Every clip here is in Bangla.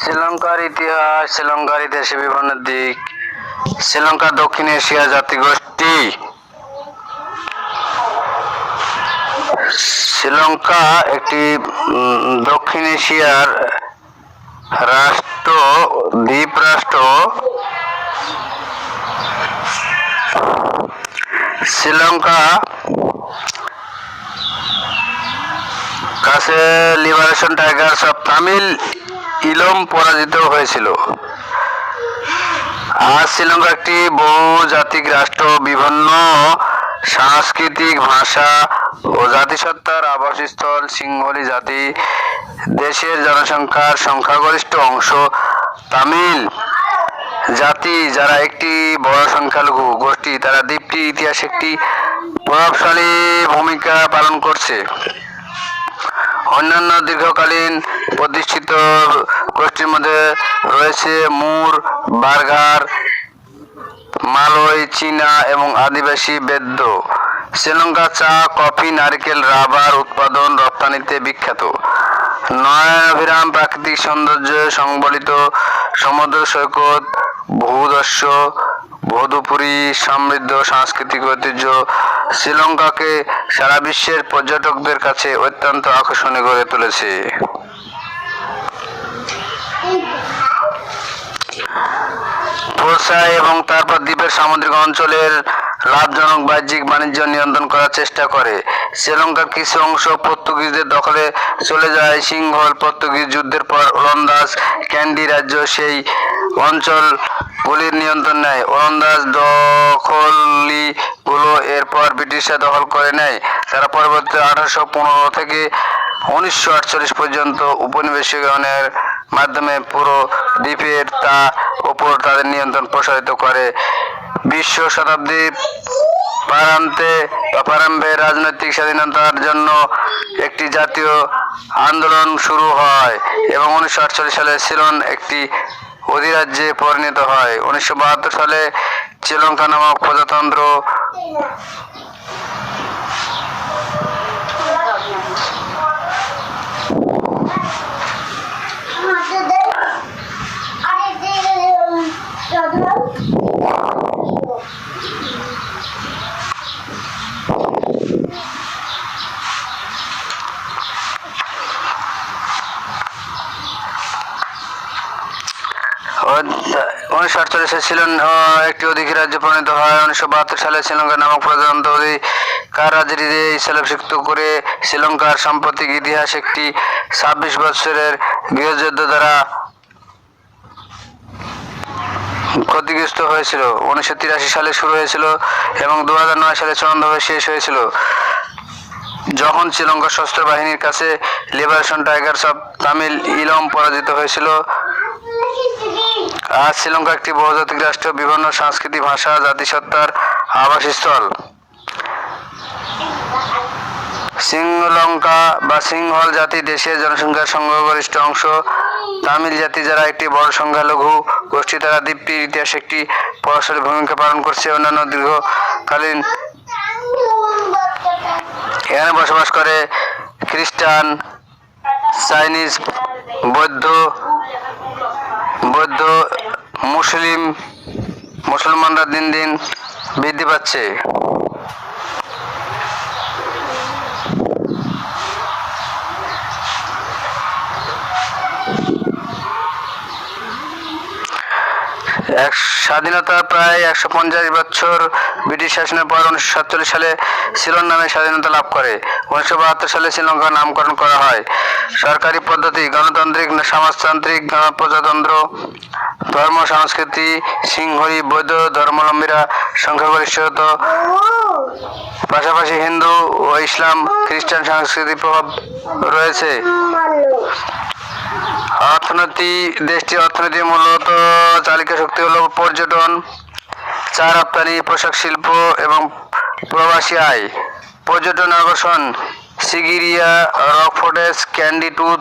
শ্রীলঙ্কার ইতিহাস, শ্রীলঙ্কার ইতিহাসে বিভিন্ন দিক। শ্রীলঙ্কা দক্ষিণ এশিয়া জাতিগোষ্ঠী। শ্রীলঙ্কা একটি দক্ষিণ এশিয়ার রাষ্ট্র, দ্বীপ রাষ্ট্র। শ্রীলঙ্কা কাছে লিবারেশন টাইগার্স অফ তামিল ইলম পরাজিত হয়েছিল। আজ শ্রীলঙ্কা একটি বহুজাতিক রাষ্ট্র, বিভিন্ন সাংস্কৃতিক, ভাষা ও জাতিসত্তার আবাসস্থল। সিংহলি জাতি দেশের জনসংখ্যার সংখ্যাগরিষ্ঠ অংশ। তামিল জাতি, যারা একটি বড় সংখ্যালঘু গোষ্ঠী, তারা দ্বীপটির ইতিহাসে একটি প্রভাবশালী ভূমিকা পালন করছে। অন্যান্য দীর্ঘকালীন প্রতিষ্ঠিত গোষ্ঠীর মধ্যে রয়েছে মুর, বার্গার, মালয়, চীনা এবং আদিবাসী বেদ্য। শ্রীলঙ্কা চা, কফি, নারকেল, রাবার উৎপাদন, রপ্তানিতে বিখ্যাত। নয়নাভিরাম প্রাকৃতিক সৌন্দর্য সংবলিত সমুদ্র সৈকত, ভূদস্য, ভদুপুরী, সমৃদ্ধ সাংস্কৃতিক ঐতিহ্য শ্রীলঙ্কাকে সারা বিশ্বের পর্যটকদের কাছে অত্যন্ত আকর্ষণীয় করে তুলেছে। পোর্সাই এবং তারপর দ্বীপের সামুদ্রিক অঞ্চলের লাভজনক বাহ্যিক বাণিজ্য নিয়ন্ত্রণ করার চেষ্টা করে। শ্রীলঙ্কার কিছু অংশ পর্তুগিজদের দখলে চলে যায়। সিংহল পর্তুগিজ যুদ্ধের পর ওলন্দাজ ক্যান্ডি রাজ্য সেই অঞ্চলগুলির নিয়ন্ত্রণ নেয়। ওলন্দাজ দখলগুলো এরপর ব্রিটিশরা দখল করে নেয়। তারা পরবর্তীতে 1815 থেকে 1948 পর্যন্ত উপনিবেশিকরণের মাধ্যমে পুরো দ্বীপের ওপর তাদের নিয়ন্ত্রণ প্রসারিত করে। 20 শতাব্দীর প্রারম্ভে রাজনৈতিক স্বাধীনতার জন্য একটি জাতীয় আন্দোলন শুরু হয় এবং 1948 সালে সিলন একটি অধিরাজ্যে পরিণত হয়। 1972 সালে শ্রীলঙ্কা নামক প্রজাতন্ত্র সিলন একটি অধিরাজ্যে পরিণত হয়। 1972 সালে শ্রীলঙ্কা নামক প্রজাতন্ত্র অধিকার রাজনীতিতে স্থলাভিষিক্ত করে। শ্রীলঙ্কার সাম্প্রতিক ইতিহাস একটি 26 বছরের গৃহযুদ্ধ দ্বারা ক্ষতিগ্রস্ত হয়েছিল। 1983 সালে শুরু হয়েছিল এবং 2009 সালে চূড়ান্তভাবে শেষ হয়েছিল, যখন শ্রীলঙ্কার সশস্ত্র বাহিনীর কাছে লিবারেশন টাইগার্স অফ তামিল ইলম পরাজিত হয়েছিল। আজ শ্রীলঙ্কা একটি বহুজাতিক রাষ্ট্র, বিভিন্ন সংস্কৃতি, ভাষা, জাতিসত্তার আবাসস্থল। শ্রীলঙ্কা বা সিংহল জাতি দেশের জনসংখ্যার সংখ্যাগরিষ্ঠ অংশ। তামিল জাতি, যারা একটি বড় সংখ্যালঘু গোষ্ঠী, তারা দ্বীপটির ইতিহাসে একটি প্রভাবশালী ভূমিকা পালন করছে। অন্যান্য দীর্ঘকালীন এখানে বসবাস করে খ্রিস্টান, চাইনিজ, বৌদ্ধ, মুসলমানরা দিন দিন বৃদ্ধি পাচ্ছে। স্বাধীনতার প্রায় 150 বছর ব্রিটিশ শাসনের পর 1947 সালে সিলন নামে স্বাধীনতা লাভ করে। 1972 সালে শ্রীলঙ্কার নামকরণ করা হয়। সরকারি পদ্ধতি গণতান্ত্রিক, সমাজতান্ত্রিক, প্রজাতন্ত্র। ধর্ম সংস্কৃতি সিংহলি বৌদ্ধ ধর্মাবলম্বীরা সংখ্যাগরিষ্ঠ, পাশাপাশি হিন্দু ও ইসলাম খ্রিস্টান সংস্কৃতির প্রভাব রয়েছে। দেশটির অর্থনীতি মূলত চালিকা শক্তি হল পর্যটন, চা রপ্তানি, পোশাক শিল্প এবং প্রবাসী আয়। পর্যটন আকর্ষণ Sigiriya, rock fortress, candy tooth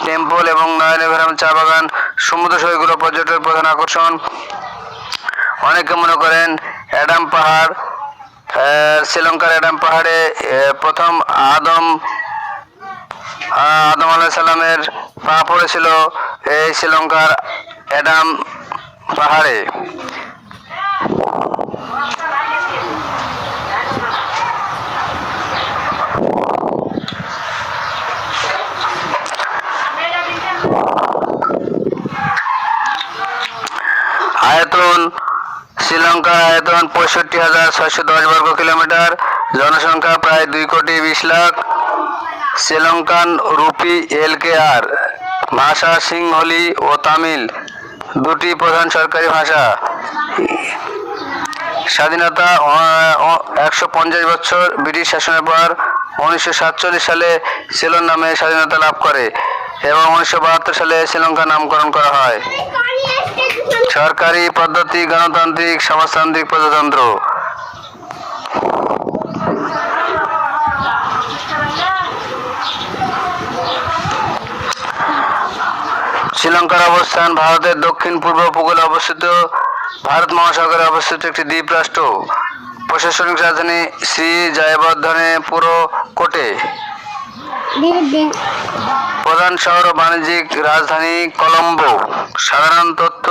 temple এবং নয়নাভিরাম চা বাগান। সমুদ্র সৈকত পর্যটনের প্রধান আকর্ষণ। অনেকে মনে করেন অ্যাডাম পাহাড়, শ্রীলঙ্কার অ্যাডাম পাহাড়ে প্রথম আদম আদম আলাইহিস সালামের পা পড়েছিল এই শ্রীলঙ্কার অ্যাডাম পাহাড়ে। আয়তন শ্রীলঙ্কার আয়তন 65,610 বর্গ কিলোমিটার, জনসংখ্যা প্রায় 2,20,00,000। Sri Lankan rupee LKR। ভাষা সিংহলি ও তামিল, দুটি প্রধান সরকারি ভাষা। স্বাধীনতা 150 বছর ব্রিটিশ শাসনের পর 1947 সালে সিলন নামে স্বাধীনতা লাভ করে এবং 1972 সালে শ্রীলঙ্কা নামকরণ করা হয়। সরকারি পদ্ধতি গণতান্ত্রিক সমাজতান্ত্রিক প্রজাতন্ত্র। শ্রীলঙ্কার অবস্থান ভারতের দক্ষিণ পূর্ব উপকূলে অবস্থিত, ভারত মহাসাগরে অবস্থিত একটি দ্বীপ রাষ্ট্র। প্রশাসনিক রাজধানী শ্রী জয়বর্ধনেপুর কোটে। প্রধান শহর ও বাণিজ্যিক রাজধানী কলম্বো। সাধারণ তথ্য: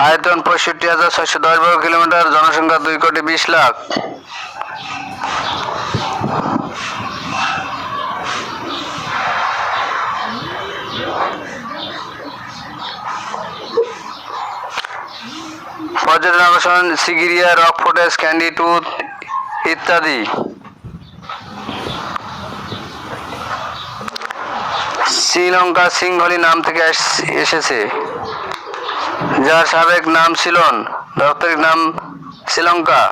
আয়তন 65,610 বর্গ কিলোমিটার, জনসংখ্যা 2,20,00,000। পর্যটন আকর্ষণ: Sigiriya, rock fortress, candy tooth ইত্যাদি। শ্রীলঙ্কা সিংহলি নাম থেকে এসেছে, যার সাবেক নাম সিলন, দাপ্তরিক নাম শ্রীলঙ্কা।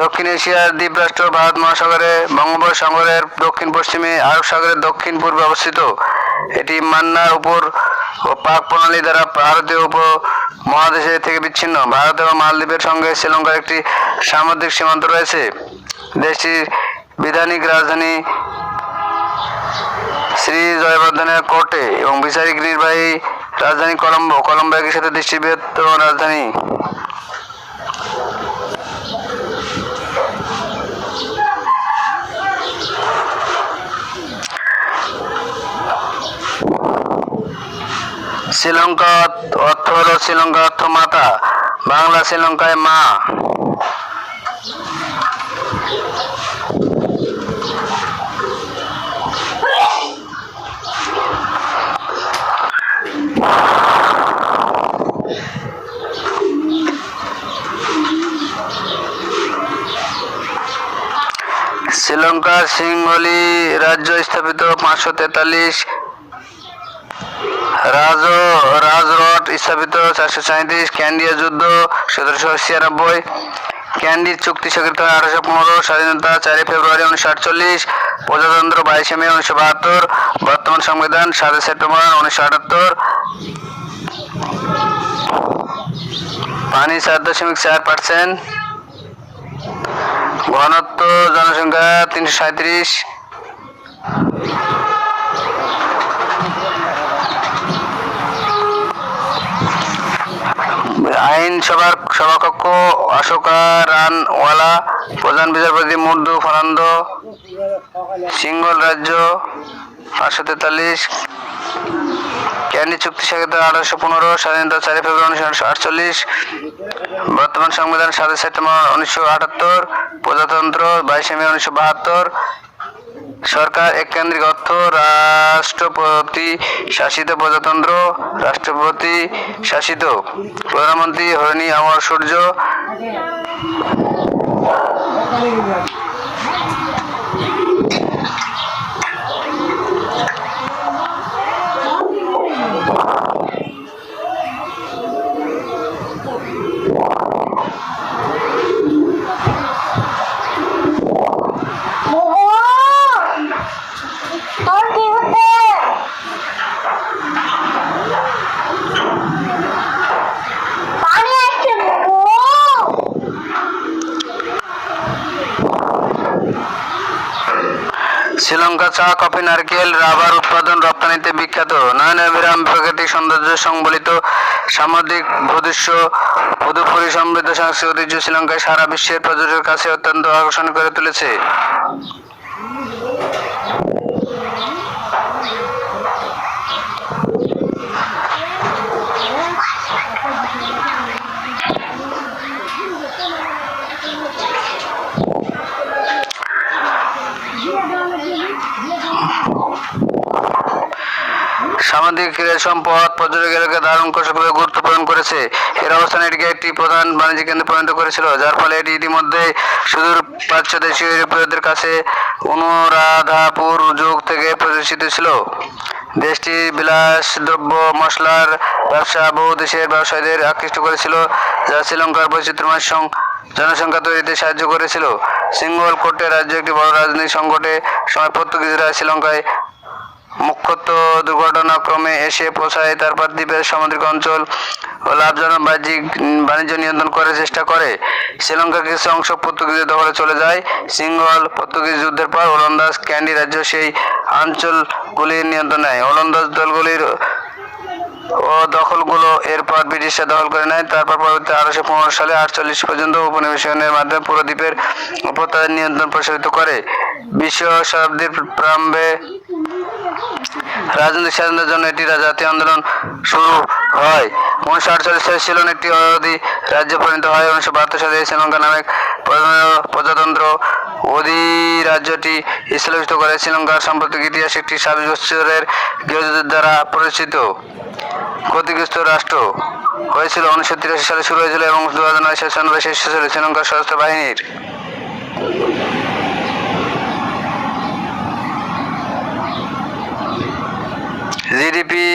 দক্ষিণ এশিয়ার দ্বীপরাষ্ট্র, ভারত মহাসাগরে বঙ্গোপসাগরের দক্ষিণ পশ্চিমে, আরব সাগরের দক্ষিণ পূর্বে অবস্থিত। এটি মান্নার উপর ও পাক প্রণালী দ্বারা ভারতীয় উপমহাদেশ থেকে বিচ্ছিন্ন। ভারত এবং মালদ্বীপের সঙ্গে শ্রীলঙ্কার একটি সামুদ্রিক সীমান্ত রয়েছে। দেশটির বিধানিক রাজধানী শ্রী জয়বর্ধনের কোটে এবং বিচারিক নির্বাহী রাজধানী কলম্বো। কলম্বো একই সাথে দেশটির বৃহত্তম রাজধানী। শ্রীলঙ্কা অর্থ হলো শ্রীলঙ্কা অর্থ মাতা, বাংলা শ্রীলঙ্কায় মা। শ্রীলঙ্কার সিংহলি রাজ্য স্থাপিত 543, রাজরট স্থাপিত 437, ক্যান্ডিয়া যুদ্ধ 1796, ক্যান্ডির চুক্তি স্বাক্ষরিত হয় 1815, স্বাধীনতা 4 ফেব্রুয়ারি 1948, প্রজাতন্ত্র 22 মে 1972, বর্তমান সংবিধান 7 সেপ্টেম্বর 1978, পানি 4.4%, ঘনত্ব জনসংখ্যা 337, আইনসভার সভাকক্ষ অশোকা রানওয়ালা, প্রধান বিচারপতি মুর্দু ফার্নান্দো, সিংহল রাজ্য 543, ক্যান্ডি চুক্তি স্বাক্ষরিত 1815, স্বাধীনতা 4 ফেব্রুয়ারি 1948, বর্তমান সংবিধান 7 সেপ্টেম্বর 1978, প্রজাতন্ত্র 22 মে 1972, সরকার এককেন্দ্রিক অর্থ, রাষ্ট্রপতি শাসিত প্রজাতন্ত্র, রাষ্ট্রপতি শাসিত, প্রধানমন্ত্রী হরিণী অমর সূর্য। শ্রীলঙ্কা চা, কফি, নারকেল, রাবার উৎপাদন রপ্তানিতে বিখ্যাত। নয়নাভিরাম প্রাকৃতিক সৌন্দর্য সংবলিত সামুদ্রিক ভূদৃশ্য, মধুপুরী সমৃদ্ধ সাংস্কৃতিক ঐতিহ্য শ্রীলঙ্কায় সারা বিশ্বের পর্যটকের কাছে অত্যন্ত আকর্ষণীয় করে তুলেছে। সামুদ্রিক রেল সম্পদ পর্যটক এলাকায় দারুণ কৌশলভাবে গুরুত্ব প্রদান করেছে। এর অবস্থান এটিকে একটি প্রধান বাণিজ্যিক কেন্দ্রে পরিণত করেছিল, যার ফলে এটি ইতিমধ্যে সুদূর প্রাচ্য দেশীয় ইউরোপীয়দের কাছে অনুরাধাপুর যুগ থেকে প্রতিষ্ঠিত ছিল। দেশটির বিলাসদ্রব্য মশলার ব্যবসা বহু দেশের ব্যবসায়ীদের আকৃষ্ট করেছিল, যা শ্রীলঙ্কার বৈচিত্র্যময় জনসংখ্যা তৈরিতে সাহায্য করেছিল। সিঙ্গল কোটে রাজ্য একটি বড় রাজনৈতিক সংকটে সময় পর্তুগিজরা শ্রীলঙ্কায় মুখ্যত দুর্ঘটনাক্রমে এসে পৌঁছায়, তারপর দ্বীপের সামুদ্রিক অঞ্চল ও লাভজনক বাণিজ্য নিয়ন্ত্রণ করার চেষ্টা করে। শ্রীলঙ্কার কিছু অংশ পর্তুগিজদের দখলে চলে যায়। সিঙ্গল পর্তুগিজ যুদ্ধের পর ওলন্দাজ ক্যান্ডি রাজ্য সেই অঞ্চলগুলির নিয়ন্ত্রণ নেয়। ওলন্দাজ দলগুলির ও দখলগুলো এরপর ব্রিটিশরা দখল করে নেয়। তারপর পরবর্তী 1815 সালে 48 পর্যন্ত উপনিবেশনের মাধ্যমে পুরো দ্বীপের উপর তাদের নিয়ন্ত্রণ প্রসারিত করে। 20 শতাব্দীর প্রারম্ভে রাজনৈতিক স্বাধীনতার জন্য একটি জাতীয় আন্দোলন শুরু হয়। 1948 সালে সিলন একটি অধিরাজ্যে পরিণত হয়। 1972 সালে শ্রীলঙ্কা নামে প্রজাতন্ত্র অধিরাজ্যটি স্থলাভিষিক্ত করে। শ্রীলঙ্কার সাম্প্রতিক ইতিহাস একটি 26 বছরের গৃহযুদ্ধের দ্বারা পরিচিত ক্ষতিগ্রস্ত রাষ্ট্র হয়েছিল। 1983 সালে শুরু হয়েছিল এবং 2009 সালে 96 শেষ হয়েছিল শ্রীলঙ্কার সশস্ত্র বাহিনীর। জিডিপি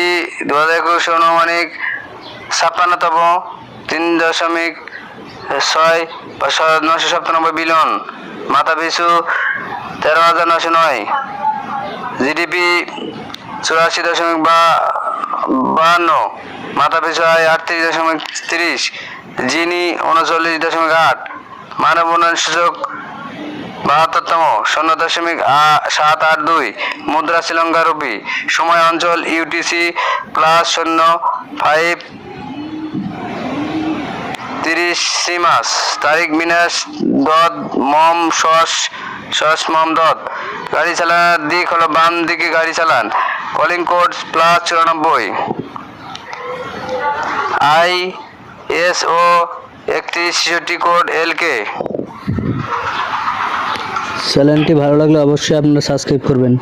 2021 অনুমানিক 56তম 3.6 বিলিয়ন, মাথাপিছু 13,909। জিডিপি 84.52, মাথাপিছু আয় 38.30, জিনি 39.8, মানব উন্নয়ন সূচক 72তম 0.782, মুদ্রা শ্রীলঙ্কা রুপি, সময় অঞ্চল ইউটিসি +0 5 30 সিমাস, তারিখ বিনাশ মম মম গাড়ি চালানোর দিক হলো বাম দিকে গাড়ি চালান। Calling code +94, ISO 3166 code LK। চ্যানেলটি ভালো লাগলে অবশ্যই আপনারা সাবস্ক্রাইব করবেন।